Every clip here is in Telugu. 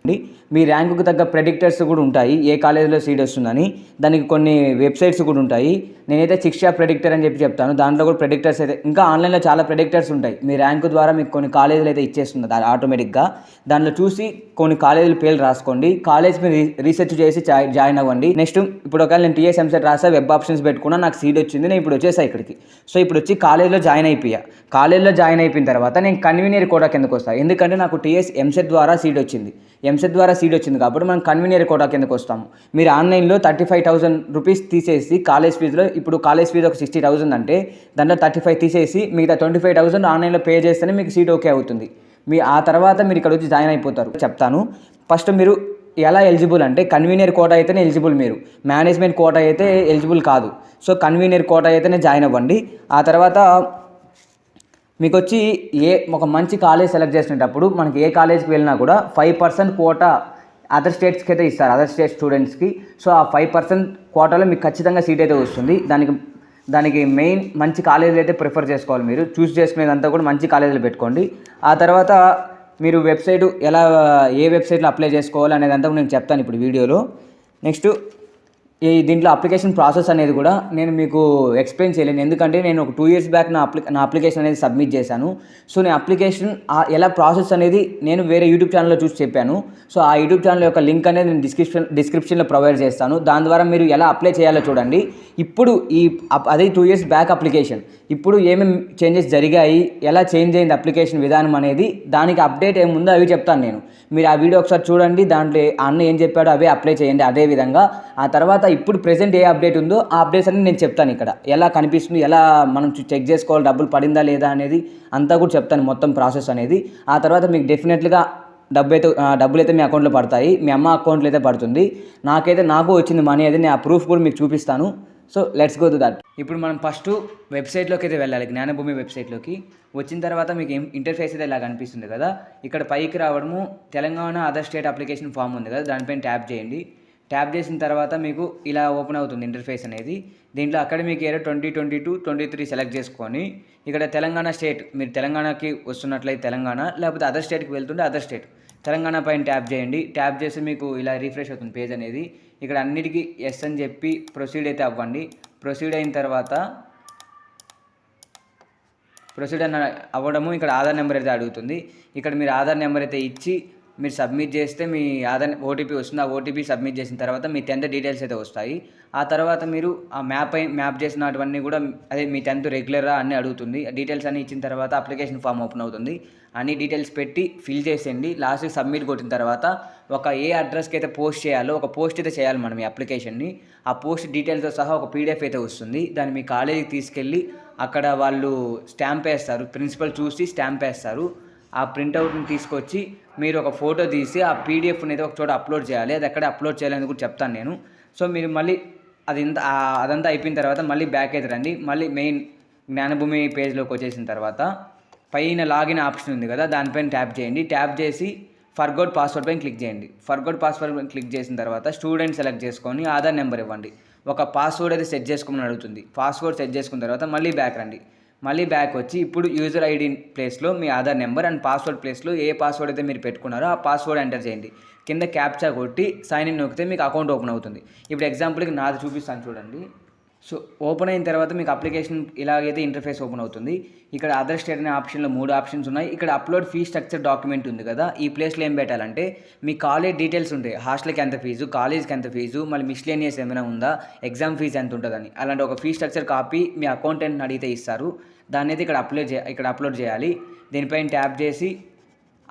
మీ ర్యాంకుకు తగ్గ ప్రెడిక్టర్స్ కూడా ఉంటాయి, ఏ కాలేజీలో సీట్ వస్తుందని. దానికి కొన్ని వెబ్సైట్స్ కూడా ఉంటాయి. నేనైతే శిక్షా ప్రెడిక్టర్ అని చెప్తాను. దాంట్లో కూడా ప్రెడిక్టర్స్ అయితే ఇంకా ఆన్లైన్లో చాలా ప్రెడిక్టర్స్ ఉంటాయి. మీ ర్యాంకు ద్వారా మీకు కొన్ని కాలేజీలు అయితే ఇచ్చేస్తుంది అది ఆటోమేటిక్గా. దాంట్లో చూసి కొన్ని కాలేజీల పేర్లు రాసుకోండి. కాలేజ్ మీద రీసెర్చ్ చేసి జాయిన్ అవ్వండి. నెక్స్ట్ ఇప్పుడు ఒకవేళ నేను టీఎస్ ఎంసెట్ రాసా, వెబ్ ఆప్షన్స్ పెట్టుకున్నా, నాకు సీట్ వచ్చింది, నేను ఇప్పుడు వచ్చేసా ఇక్కడికి. సో ఇప్పుడు వచ్చి కాలేజ్లో జాయిన్ అయిపోయా. కాలేజ్లో జాయిన్ అయిపోయిన తర్వాత నేను కన్వీనియర్ కోటా కిందకు వస్తాను. ఎందుకంటే నాకు టీఎస్ ఎంసెట్ ద్వారా సీట్ వచ్చింది. ఎంసెట్ ద్వారా సీట్ వచ్చింది కాబట్టి మనం కన్వీనియర్ కోటా కిందకు వస్తాము. మీరు ఆన్లైన్లో 35,000 రూపీస్ తీసేసి కాలేజ్ ఫీజులో, ఇప్పుడు కాలేజ్ ఫీజు ఒక 60,000 అంటే దాంట్లో 35 తీసేసి మిగతా 25,000 ఆన్లైన్లో పే చేస్తేనే మీకు సీట్ ఓకే అవుతుంది. ఆ తర్వాత మీరు ఇక్కడ వచ్చి జాయిన్ అయిపోతారు. చెప్తాను. ఫస్ట్ మీరు ఎలా ఎలిజిబుల్ అంటే కన్వీనియర్ కోటా అయితేనే ఎలిజిబుల్, మీరు మేనేజ్మెంట్ కోటా అయితే ఎలిజిబుల్ కాదు. సో కన్వీనియర్ కోటా అయితేనే జాయిన్ అవ్వండి. ఆ తర్వాత మీకు వచ్చి ఒక మంచి కాలేజ్ సెలెక్ట్ చేసినప్పుడు మనకి ఏ కాలేజ్కి వెళ్ళినా కూడా 5% కోటా అదర్ స్టేట్స్కి అయితే ఇస్తారు, అదర్ స్టేట్ స్టూడెంట్స్కి. సో ఆ 5% కోటాలో మీకు ఖచ్చితంగా సీట్ అయితే వస్తుంది. దానికి మెయిన్ మంచి కాలేజీలు అయితే ప్రిఫర్ చేసుకోవాలి. మీరు చూస్ చేసుకునేదంతా కూడా మంచి కాలేజీలు పెట్టుకోండి. ఆ తర్వాత మీరు వెబ్సైట్ ఏ వెబ్సైట్లో అప్లై చేసుకోవాలి అనేదంతా నేను చెప్తాను ఇప్పుడు వీడియోలో. నెక్స్ట్ దీంట్లో అప్లికేషన్ ప్రాసెస్ అనేది కూడా నేను మీకు ఎక్స్ప్లెయిన్ చేయలేను, ఎందుకంటే నేను ఒక 2 years బ్యాక్ నా అప్లికేషన్ అనేది సబ్మిట్ చేశాను. సో నేను అప్లికేషన్ ఎలా ప్రాసెస్ అనేది నేను వేరే యూట్యూబ్ ఛానల్లో చూసి చెప్పాను. సో ఆ యూట్యూబ్ ఛానల్ యొక్క లింక్ అనేది నేను డిస్క్రిప్షన్లో ప్రొవైడ్ చేస్తాను. దాని ద్వారా మీరు ఎలా అప్లై చేయాలో చూడండి. ఇప్పుడు అదే 2 years బ్యాక్ అప్లికేషన్, ఇప్పుడు ఏమేమి చేంజెస్ జరిగాయి, ఎలా చేంజ్ అయింది అప్లికేషన్ విధానం అనేది, దానికి అప్డేట్ ఏముందో అవి చెప్తాను నేను. మీరు ఆ వీడియో ఒకసారి చూడండి. దాంట్లో అన్న ఏం చెప్పాడో అవే అప్లై చేయండి అదే విధంగా. ఆ తర్వాత ఇప్పుడు ప్రెజెంట్ ఏ అప్డేట్ ఉందో ఆ అప్డేట్స్ అన్ని నేను చెప్తాను. ఇక్కడ ఎలా కనిపిస్తుంది, ఎలా మనం చెక్ చేసుకోవాలి, డబ్బులు పడిందా లేదా అనేది అంతా కూడా చెప్తాను, మొత్తం ప్రాసెస్ అనేది. ఆ తర్వాత మీకు డెఫినెట్గా డబ్బులు అయితే మీ అకౌంట్లో పడతాయి, మీ అమ్మ అకౌంట్లో అయితే పడుతుంది. నాకు వచ్చింది మనీ అయితే, నేను ఆ ప్రూఫ్ కూడా మీకు చూపిస్తాను. So let's go to that. ఇప్పుడు మనం ఫస్ట్ వెబ్సైట్లోకి అయితే వెళ్ళాలి, జ్ఞానభూమి వెబ్సైట్లోకి. వచ్చిన తర్వాత మీకు ఇంటర్ఫేస్ అయితే ఇలా కనిపిస్తుంది కదా. ఇక్కడ పైకి రావడము Telangana other state application form ఉంది కదా, దానిపైన ట్యాప్ చేయండి. ట్యాప్ చేసిన తర్వాత మీకు ఇలా ఓపెన్ అవుతుంది ఇంటర్ఫేస్ అనేది. దీంట్లో అకాడమిక్ ఇయర్ 2022-23 సెలెక్ట్ చేసుకొని ఇక్కడ తెలంగాణ స్టేట్, మీరు తెలంగాణకి వస్తున్నట్లయితే తెలంగాణ, లేకపోతే అదర్ స్టేట్కి వెళ్తుంటే అదర్ స్టేట్, తెలంగాణ పైన ట్యాప్ చేయండి. ట్యాప్ చేసి మీకు ఇలా రిఫ్రెష్ అవుతుంది పేజ్ అనేది. ఇక్కడ అన్నిటికీ ఎస్ అని చెప్పి ప్రొసీడ్ అయితే అవ్వండి. ప్రొసీడ్ అయిన తర్వాత అవ్వడము ఇక్కడ ఆధార్ నెంబర్ అయితే అడుగుతుంది. ఇక్కడ మీరు ఆధార్ నెంబర్ అయితే ఇచ్చి మీరు సబ్మిట్ చేస్తే మీ ఆధార్ ఓటీపీ వస్తుంది. ఆ ఓటీపీ సబ్మిట్ చేసిన తర్వాత మీ 10th డీటెయిల్స్ అయితే వస్తాయి. ఆ తర్వాత మీరు ఆ మ్యాప్ చేసినటువన్నీ కూడా అదే మీ 10th రెగ్యులరా అన్నీ అడుగుతుంది. డీటెయిల్స్ అన్నీ ఇచ్చిన తర్వాత అప్లికేషన్ ఫామ్ ఓపెన్ అవుతుంది. అన్ని డీటెయిల్స్ పెట్టి ఫిల్ చేసేయండి. లాస్ట్కి సబ్మిట్ కొట్టిన తర్వాత ఏ అడ్రస్కి అయితే పోస్ట్ చేయాలో ఒక పోస్ట్ అయితే చేయాలి మనం ఈ అప్లికేషన్ని. ఆ పోస్ట్ డీటెయిల్స్తో సహా ఒక పీడిఎఫ్ అయితే వస్తుంది. దాన్ని మీ కాలేజీకి తీసుకెళ్ళి అక్కడ వాళ్ళు స్టాంప్ వేస్తారు, ప్రిన్సిపల్ చూసి స్టాంప్ వేస్తారు. ఆ ప్రింట్అవుట్ని తీసుకొచ్చి మీరు ఒక ఫోటో తీసి ఆ పీడిఎఫ్ అనేది ఒక చోట అప్లోడ్ చేయాలి. అది ఎక్కడ అప్లోడ్ చేయాలని కూడా చెప్తాను నేను. సో మీరు మళ్ళీ అదంతా అయిపోయిన తర్వాత మళ్ళీ బ్యాక్ అయితే రండి. మళ్ళీ మెయిన్ జ్ఞానభూమి పేజ్లోకి వచ్చేసిన తర్వాత పైన లాగిన్ ఆప్షన్ ఉంది కదా, దానిపైన ట్యాప్ చేయండి. ట్యాప్ చేసి ఫర్గోట్ పాస్వర్డ్ పైన క్లిక్ చేయండి. ఫర్గోట్ పాస్వర్డ్ పైన క్లిక్ చేసిన తర్వాత స్టూడెంట్ సెలెక్ట్ చేసుకొని ఆధార్ నెంబర్ ఇవ్వండి. ఒక పాస్వర్డ్ అయితే సెట్ చేసుకోమని అడుగుతుంది. పాస్వర్డ్ సెట్ చేసుకున్న తర్వాత మళ్ళీ బ్యాక్ రండి. మళ్ళీ బ్యాక్ వచ్చి ఇప్పుడు యూజర్ ఐడి ప్లేస్లో మీ ఆధార్ నెంబర్ అండ్ పాస్వర్డ్ ప్లేస్లో ఏ పాస్వర్డ్ అయితే మీరు పెట్టుకున్నారో ఆ పాస్వర్డ్ ఎంటర్ చేయండి. కింద క్యాప్చా కొట్టి సైన్ ఇన్ నొక్కితే మీకు అకౌంట్ ఓపెన్ అవుతుంది. ఇప్పుడు ఎగ్జాంపుల్కి నాది చూపిస్తాను చూడండి. సో ఓపెన్ అయిన తర్వాత మీకు అప్లికేషన్ ఇలాగైతే ఇంటర్ఫేస్ ఓపెన్ అవుతుంది. ఇక్కడ అదర్ స్టేట్ అనే ఆప్షన్లో 3 ఆప్షన్స్ ఉన్నాయి. ఇక్కడ అప్లోడ్ ఫీ స్ట్రక్చర్ డాక్యుమెంట్ ఉంది కదా, ఈ ప్లేస్లో ఏం పెట్టాలంటే మీ కాలేజ్ డీటెయిల్స్ ఉంటాయి. హాస్టల్కి ఎంత ఫీజు, కాలేజ్కి ఎంత ఫీజు, మళ్ళీ మిస్లేనియస్ ఏమైనా ఉందా, ఎగ్జామ్ ఫీజు ఎంత ఉంటుందని అలాంటి ఒక ఫీ స్ట్రక్చర్ కాపీ మీ అకౌంటెంట్ని అడిగితే ఇస్తారు. దాన్ని అయితే ఇక్కడ అప్లోడ్ చేయాలి. దీనిపైన ట్యాప్ చేసి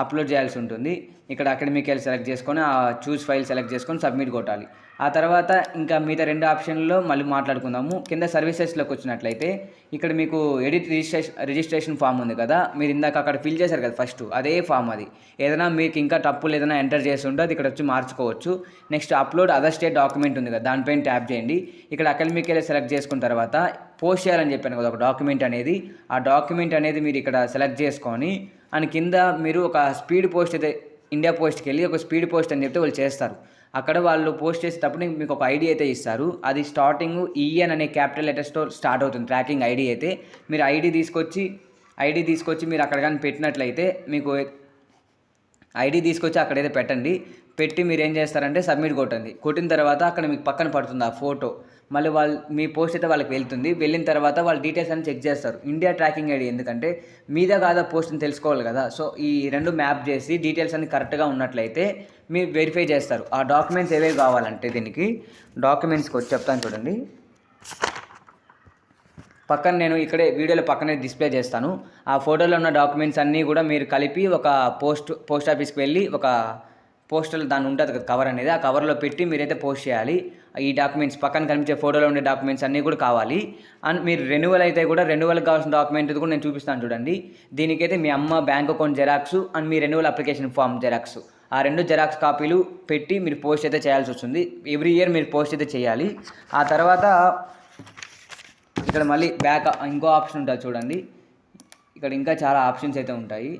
అప్లోడ్ చేయాల్సి ఉంటుంది. ఇక్కడ అకాడమిక్ ఇయర్ సెలెక్ట్ చేసుకొని ఆ చూస్ ఫైల్ సెలెక్ట్ చేసుకొని సబ్మిట్ కొట్టాలి. ఆ తర్వాత ఇంకా మిగతా 2 ఆప్షన్లో మళ్ళీ మాట్లాడుకుందాము. కింద సర్వీసెస్లోకి వచ్చినట్లయితే ఇక్కడ మీకు ఎడిట్ రిజిస్ట్రేషన్ ఫామ్ ఉంది కదా, మీరు ఇందాక అక్కడ ఫిల్ చేశారు కదా ఫస్ట్, అదే ఫామ్ అది. ఏదైనా మీకు ఇంకా తప్పులు ఏదైనా ఎంటర్ చేసి ఉంటే అది ఇక్కడ వచ్చి మార్చుకోవచ్చు. Next upload other state document ఉంది కదా, దానిపైన ట్యాప్ చేయండి. ఇక్కడ అకాడమిక్ ఇయర్ సెలెక్ట్ చేసుకున్న తర్వాత పోస్ట్ చేయాలని చెప్పాను కదా ఒక డాక్యుమెంట్ అనేది, ఆ డాక్యుమెంట్ అనేది మీరు ఇక్కడ సెలెక్ట్ చేసుకొని అని కింద మీరు ఒక స్పీడ్ పోస్ట్ అయితే ఇండియా పోస్ట్కి వెళ్ళి ఒక స్పీడ్ పోస్ట్ అని చెప్తే వాళ్ళు చేస్తారు. అక్కడ వాళ్ళు పోస్ట్ చేసేటప్పుడు మీకు ఒక ఐడి అయితే ఇస్తారు. అది స్టార్టింగ్ ఈఎన్ అనే క్యాపిటల్ లెటర్స్తో స్టార్ట్ అవుతుంది ట్రాకింగ్ ఐడి అయితే. మీరు ఐడి తీసుకొచ్చి మీరు అక్కడ కానీ పెట్టినట్లయితే మీకు ఐడి తీసుకొచ్చి అక్కడైతే పెట్టండి. పెట్టి మీరు ఏం చేస్తారంటే సబ్మిట్ కొట్టండి. కొట్టిన తర్వాత అక్కడ మీకు పక్కన పడుతుంది ఆ ఫోటో. మళ్ళీ మీ పోస్ట్ అయితే వాళ్ళకి వెళ్తుంది. వెళ్ళిన తర్వాత వాళ్ళ డీటెయిల్స్ అన్ని చెక్ చేస్తారు. ఇండియా ట్రాకింగ్ ఐడి ఎందుకంటే మీద కాదా పోస్ట్ అని తెలుసుకోవాలి కదా. సో ఈ రెండు మ్యాప్ చేసి డీటెయిల్స్ అన్ని కరెక్ట్గా ఉన్నట్లయితే మీరు వెరిఫై చేస్తారు. ఆ డాక్యుమెంట్స్ ఏవేవి కావాలంటే దీనికి డాక్యుమెంట్స్కి వచ్చి చెప్తాను చూడండి. పక్కన నేను ఇక్కడే వీడియోలో పక్కనే డిస్ప్లే చేస్తాను. ఆ ఫోటోలో ఉన్న డాక్యుమెంట్స్ అన్నీ కూడా మీరు కలిపి ఒక పోస్ట్ ఆఫీస్కి వెళ్ళి ఒక పోస్టల్ దాని ఉంటుంది కదా కవర్ అనేది, ఆ కవర్లో పెట్టి మీరైతే పోస్ట్ చేయాలి. ఈ డాక్యుమెంట్స్ పక్కన కనిపించే ఫోటోలో ఉండే డాక్యుమెంట్స్ అన్నీ కూడా కావాలి. అండ్ మీరు రెన్యువల్ అయితే కూడా రెన్యువల్కి కావాల్సిన డాక్యుమెంట్ కూడా నేను చూపిస్తాను చూడండి. దీనికైతే మీ అమ్మ బ్యాంక్ అకౌంట్ జెరాక్స్ అండ్ మీ రెన్యువల్ అప్లికేషన్ ఫామ్ జెరాక్స్, ఆ 2 జెరాక్స్ కాపీలు పెట్టి మీరు పోస్ట్ అయితే చేయాల్సి వస్తుంది. ఎవ్రీ ఇయర్ మీరు పోస్ట్ అయితే చేయాలి. ఆ తర్వాత ఇక్కడ మళ్ళీ బ్యాక్ ఇంకో ఆప్షన్ ఉంటుంది చూడండి. ఇక్కడ ఇంకా చాలా ఆప్షన్స్ అయితే ఉంటాయి.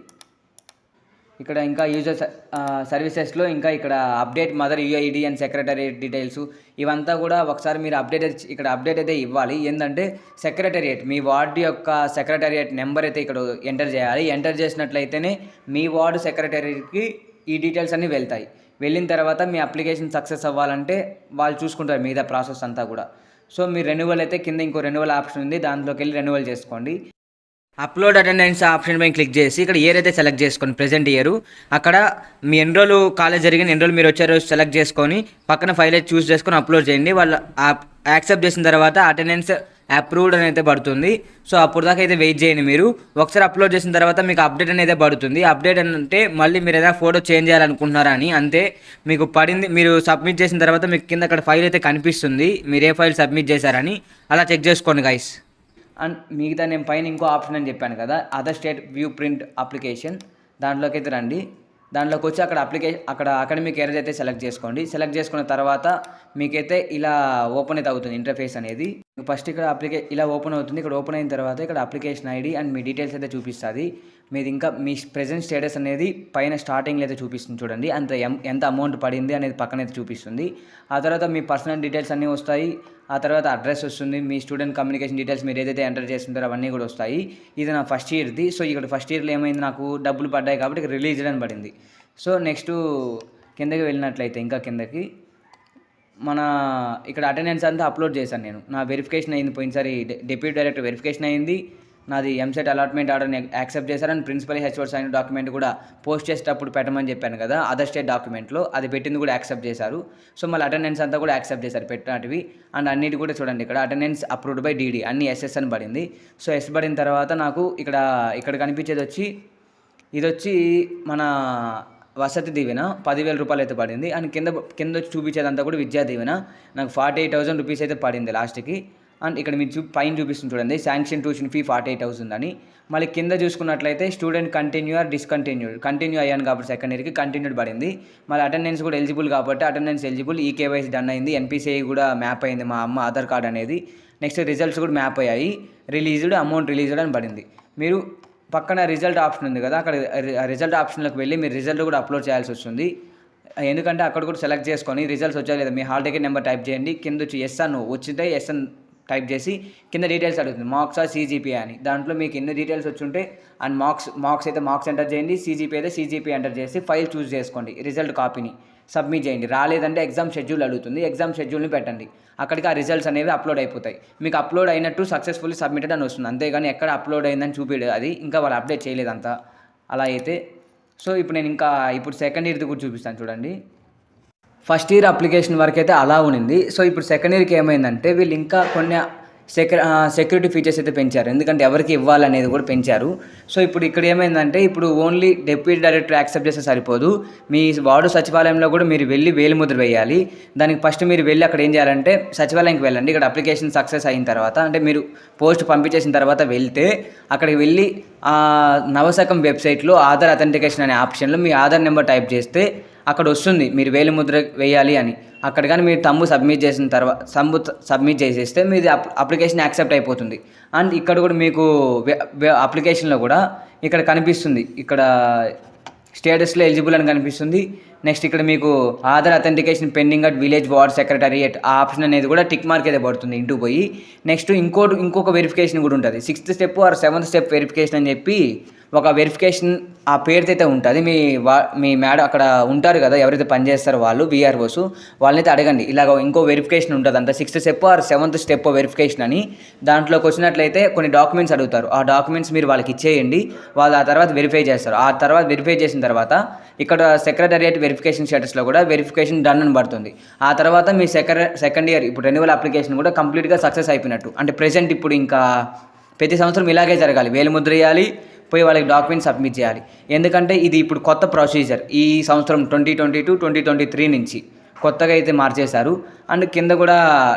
ఇక్కడ ఇంకా యూజర్ సర్వీసెస్లో ఇంకా ఇక్కడ update mother UID and secretariat details ఇవంతా కూడా ఒకసారి మీరు ఇక్కడ అప్డేట్ అయితే ఇవ్వాలి. ఏంటంటే సెక్రటరియట్ మీ వార్డు యొక్క సెక్రటరియట్ నెంబర్ అయితే ఇక్కడ ఎంటర్ చేయాలి. ఎంటర్ చేసినట్లయితేనే మీ వార్డు సెక్రటరియట్కి ఈ డీటెయిల్స్ అన్నీ వెళ్తాయి. వెళ్ళిన తర్వాత మీ అప్లికేషన్ సక్సెస్ అవ్వాలంటే వాళ్ళు చూసుకుంటారు మీద ప్రాసెస్ అంతా కూడా. సో మీరు రెన్యువల్ అయితే కింద ఇంకో రెన్యువల్ ఆప్షన్ ఉంది, దాంట్లోకి వెళ్ళి రెన్యువల్ చేసుకోండి. అప్లోడ్ అటెండెన్స్ ఆప్షన్ పైన క్లిక్ చేసి ఇక్కడ ఇయర్ అయితే సెలెక్ట్ చేసుకోండి. ప్రెజెంట్ ఇయర్ అక్కడ మీ ఎన్ని రోజులు కాలేజ్ జరిగింది, ఎన్ని రోజులు మీరు వచ్చారో సెలెక్ట్ చేసుకొని పక్కన ఫైల్ అయితే చూస్ చేసుకొని అప్లోడ్ చేయండి. వాళ్ళు యాక్సెప్ట్ చేసిన తర్వాత అటెండెన్స్ అప్రూవ్డ్ అని అయితే పడుతుంది. సో అప్పుడు దాకా అయితే వెయిట్ చేయండి. మీరు ఒకసారి అప్లోడ్ చేసిన తర్వాత మీకు అప్డేట్ అనేది పడుతుంది. అప్డేట్ అంటే మళ్ళీ మీరు ఏదైనా ఫోటో చేంజ్ చేయాలనుకుంటున్నారా అని, అంతే మీకు పడింది. మీరు సబ్మిట్ చేసిన తర్వాత మీకు కింద అక్కడ ఫైల్ అయితే కనిపిస్తుంది, మీరు ఏ ఫైల్ సబ్మిట్ చేశారని. అలా చెక్ చేసుకోండి గైస్. అండ్ మిగతా నేను పైన ఇంకో ఆప్షన్ అని చెప్పాను కదా, other state view print application, దాంట్లోకి అయితే రండి. దాంట్లోకి వచ్చి అక్కడ అకాడమిక్ ఏరియా అయితే సెలెక్ట్ చేసుకోండి. సెలెక్ట్ చేసుకున్న తర్వాత మీకైతే ఇలా ఓపెన్ అయితే అవుతుంది ఇంటర్ఫేస్ అనేది. ఫస్ట్ ఇక్కడ ఇలా ఓపెన్ అవుతుంది. ఇక్కడ ఓపెన్ అయిన తర్వాత ఇక్కడ application ID and me details అయితే చూపిస్తుంది. మీది ఇంకా మీ ప్రెజెంట్ స్టేటస్ అనేది పైన స్టార్టింగ్లో అయితే చూపిస్తుంది చూడండి. ఎంత అమౌంట్ పడింది అనేది పక్కన అయితే చూపిస్తుంది. ఆ తర్వాత మీ పర్సనల్ డీటెయిల్స్ అన్నీ వస్తాయి. ఆ తర్వాత అడ్రస్ వస్తుంది, మీ స్టూడెంట్ కమ్యూనికేషన్ డీటెయిల్స్ మీరు ఏదైతే ఎంటర్ చేస్తుంటారో అవన్నీ కూడా వస్తాయి. ఇది నా ఫస్ట్ ఇయర్ది. సో ఇక్కడ ఫస్ట్ ఇయర్లో ఏమైంది, నాకు డబ్బులు పడ్డాయి కాబట్టి ఇక్కడ రిలీజ్డ్ అని పడింది. సో నెక్స్ట్ కిందకి వెళ్ళినట్లయితే ఇంకా కిందకి ఇక్కడ అటెండెన్స్ అంతా అప్లోడ్ చేశాను నేను. నా వెరిఫికేషన్ అయింది పోయినసారి, డిప్యూటీ డైరెక్టర్ వెరిఫికేషన్ అయింది. నాది ఎంసెట్ అలాట్మెంట్ ఆర్డర్ని యాక్సెప్ట్ చేశారు. And principal HOD sign document కూడా పోస్ట్ చేసేటప్పుడు పెట్టమని చెప్పాను కదా, అదర్ స్టేట్ డాక్యుమెంట్లో అది పెట్టింది కూడా యాక్సెప్ట్ చేశారు. సో మళ్ళీ అటెండెన్స్ అంతా కూడా యాక్సెప్ట్ చేశారు పెట్టినటివి. అండ్ అన్నిటి కూడా చూడండి ఇక్కడ అటెండెన్స్ అప్రూవ్డ్ బై డీడీ అన్ని ఎస్ఎస్ అని పడింది. సో ఎస్ పడిన తర్వాత నాకు ఇక్కడ కనిపించేది వచ్చి ఇది వచ్చి మన వసతి దీవెన 10,000 రూపాయలు అయితే పడింది. అండ్ కింద వచ్చి చూపించేదంతా కూడా విద్యా దీవెన నాకు 48,000 రూపీస్ అయితే పడింది లాస్ట్కి. అండ్ ఇక్కడ మీరు పైన చూపిస్తుంది చూడండి, శాంక్షన్ ట్యూషన్ ఫీ 48,000 అని. మళ్ళీ కింద చూసుకున్నట్లయితే స్టూడెంట్ కంటిన్యూ ఆర్ కంటిన్యూ అయ్యాను కాబట్టి సెకండ్ ఇయర్కి కంటిన్యూడ్ పడింది. మళ్ళీ అటెండెన్స్ కూడా ఎలిజిబుల్ కాబట్టి అటెండెన్స్ ఎలిజిబుల్, ఈకేవైసీ డన్ అయింది, ఎన్పిసిఐ కూడా మ్యాప్ అయింది, మా అమ్మ ఆధార్ కార్డ్ అనేది. నెక్స్ట్ రిజల్ట్స్ కూడా మ్యాప్ అయ్యాయి, అమౌంట్ రిలీజ్డ్ అని పడింది. మీరు పక్కన రిజల్ట్ ఆప్షన్ ఉంది కదా, అక్కడ రిజల్ట్ ఆప్షన్లోకి వెళ్ళి మీరు రిజల్ట్ కూడా అప్లోడ్ చేయాల్సి వస్తుంది. ఎందుకంటే అక్కడ కూడా సెలెక్ట్ చేసుకొని రిజల్ట్స్ వచ్చా లేదా మీ హాల్ టికెట్ నెంబర్ టైప్ చేయండి. కింద వచ్చి ఎస్ అను వచ్చితే ఎస్ అని టైప్ చేసి కింద డీటెయిల్స్ అడుగుతుంది, మార్క్సా సిజిపిఏ అని. దాంట్లో మీకు ఎన్ని డీటెయిల్స్ వచ్చి ఉంటే అండ్ మార్క్స్ అయితే మార్క్స్ ఎంటర్ చేయండి, సిజిపి అయితే సిజిపి ఎంటర్ చేసి ఫైల్ చూస్ చేసుకోండి, రిజల్ట్ కాపీని సబ్మిట్ చేయండి. రాలేదంటే ఎగ్జామ్ షెడ్యూల్ అడుగుతుంది, ఎగ్జామ్ షెడ్యూల్ని పెట్టండి. అక్కడికి ఆ రిజల్ట్స్ అనేవి అప్లోడ్ అయిపోతాయి. మీకు అప్లోడ్ అయినట్టు సక్సెస్ఫుల్లీ సబ్మిటెడ్ అని వస్తుంది, అంతేగాని ఎక్కడ అప్లోడ్ అయిందని చూపించలేదు, అది ఇంకా వాళ్ళు అప్డేట్ చేయలేదంతా అలా అయితే. సో ఇప్పుడు నేను ఇప్పుడు సెకండ్ ఇయర్ది కూడా చూపిస్తాను చూడండి. ఫస్ట్ ఇయర్ అప్లికేషన్ వరకు అయితే అలా ఉంది. సో ఇప్పుడు సెకండ్ ఇయర్కి ఏమైందంటే వీళ్ళు ఇంకా కొన్ని సెక్యూరిటీ ఫీచర్స్ అయితే పెంచారు, ఎందుకంటే ఎవరికి ఇవ్వాలనేది కూడా పెంచారు. సో ఇప్పుడు ఇక్కడ ఏమైందంటే ఇప్పుడు ఓన్లీ డిప్యూటీ డైరెక్టర్ యాక్సెప్ట్ చేస్తే సరిపోదు, మీ వార్డు సచివాలయంలో కూడా మీరు వెళ్ళి వేలిముద్ర వేయాలి. దానికి ఫస్ట్ మీరు వెళ్ళి అక్కడ ఏం చేయాలంటే సచివాలయంకి వెళ్ళండి. ఇక్కడ అప్లికేషన్ సక్సెస్ అయిన తర్వాత అంటే మీరు పోస్ట్ పంపించేసిన తర్వాత వెళ్తే అక్కడికి వెళ్ళి నవశకం వెబ్సైట్లో ఆధార్ అథెంటికేషన్ అనే ఆప్షన్లో మీ ఆధార్ నెంబర్ టైప్ చేస్తే అక్కడ వస్తుంది మీరు వేలిముద్ర వేయాలి అని. అక్కడ కానీ మీరు తమ్ము సబ్మిట్ చేసిన తర్వాత సబ్మిట్ చేసేస్తే మీది అప్లికేషన్ యాక్సెప్ట్ అయిపోతుంది. అండ్ ఇక్కడ కూడా మీకు అప్లికేషన్లో కూడా ఇక్కడ కనిపిస్తుంది, ఇక్కడ స్టేటస్లో ఎలిజిబుల్ అని కనిపిస్తుంది. నెక్స్ట్ ఇక్కడ మీకు Aadhaar authentication pending at village ward secretariat ఆ ఆప్షన్ అనేది కూడా టిక్ మార్క్ అయితే పడుతుంది ఇంటూ పోయి. నెక్స్ట్ ఇంకొక వెరిఫికేషన్ కూడా ఉంటుంది, 6th step are 7th step verification అని చెప్పి ఒక వెరిఫికేషన్ ఆ పేరుతో అయితే ఉంటుంది. మీ మేడం అక్కడ ఉంటారు కదా, ఎవరైతే పనిచేస్తారో వాళ్ళు విఆర్ఓస్, వాళ్ళనైతే అడగండి. ఇలాగ ఇంకో వెరిఫికేషన్ ఉంటుంది అంట, 6th step are 7th step verification అని. దాంట్లోకి వచ్చినట్లయితే కొన్ని డాక్యుమెంట్స్ అడుగుతారు. ఆ డాక్యుమెంట్స్ మీరు వాళ్ళకి ఇచ్చేయండి, వాళ్ళు ఆ తర్వాత వెరిఫై చేస్తారు. ఆ తర్వాత వెరిఫై చేసిన తర్వాత ఇక్కడ సెక్రటేరియట్ వెరిఫికేషన్ స్టేటస్లో కూడా వెరిఫికేషన్ డన్ అని పడుతుంది. ఆ తర్వాత మీ సెకండ్ ఇయర్ ఇప్పుడు రెన్యువల్ అప్లికేషన్ కూడా కంప్లీట్గా సక్సెస్ అయిపోయినట్టు. అంటే ప్రెజెంట్ ఇప్పుడు ఇంకా ప్రతి సంవత్సరం ఇలాగే జరగాలి, వేలిముద్ర వేయాలి, పోయి వాళ్ళకి డాక్యుమెంట్స్ సబ్మిట్ చేయాలి. ఎందుకంటే ఇది ఇప్పుడు కొత్త ప్రొసీజర్, ఈ సంవత్సరం 2022-2023 నుంచి కొత్తగా అయితే మార్చేశారు. అండ్ కింద కూడా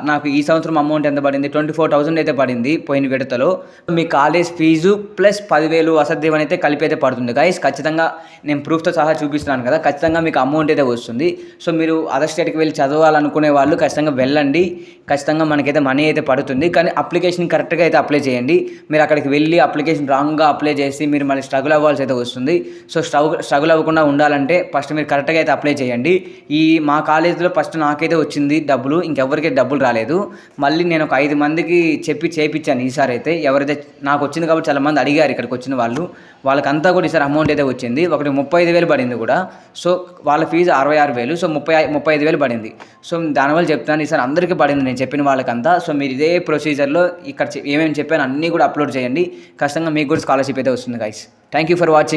నాకు ఈ సంవత్సరం అమౌంట్ ఎంత పడింది, 24,000 అయితే పడింది పోయిన విడతలో. మీ కాలేజ్ ఫీజు ప్లస్ 10,000 వసతి అయితే కలిపి అయితే పడుతుంది గైస్. ఖచ్చితంగా నేను ప్రూఫ్తో సహా చూపిస్తున్నాను కదా, ఖచ్చితంగా మీకు అమౌంట్ అయితే వస్తుంది. సో మీరు అదర్ స్టేట్కి వెళ్ళి చదవాలనుకునే వాళ్ళు ఖచ్చితంగా వెళ్ళండి, ఖచ్చితంగా మనకైతే మనీ అయితే పడుతుంది. కానీ అప్లికేషన్ కరెక్ట్గా అయితే అప్లై చేయండి. మీరు అక్కడికి వెళ్ళి అప్లికేషన్ రాంగ్గా అప్లై చేసి మీరు మళ్ళీ స్ట్రగుల్ అవ్వాల్సి అయితే వస్తుంది. సో స్ట్రగుల్ అవ్వకుండా ఉండాలంటే ఫస్ట్ మీరు కరెక్ట్గా అయితే అప్లై చేయండి. మా కాలేజ్లో ఫస్ట్ నాకైతే వచ్చింది డబ్బులు, ఇంకెవరికి డబ్బులు రాలేదు. మళ్ళీ నేను ఒక 5 మందికి చెప్పి చేయించాను ఈసారి అయితే. ఎవరైతే నాకు వచ్చింది కాబట్టి చాలామంది అడిగారు ఇక్కడికి వచ్చిన వాళ్ళకంతా కూడా ఈసారి అమౌంట్ అయితే వచ్చింది. ఒకటి 35,000 పడింది కూడా. సో వాళ్ళ ఫీజు 66,000, సో 35,000 పడింది. సో దానివల్ల చెప్తాను ఈసారి అందరికీ పడింది నేను చెప్పిన వాళ్ళకంతా. సో మీరు ఇదే ప్రొసీజర్లో ఇక్కడ ఏమేమి చెప్పాను అన్నీ కూడా అప్లోడ్ చేయండి, ఖచ్చితంగా మీకు కూడా స్కాలర్షిప్ అయితే వస్తుంది guys. Thank you for watching.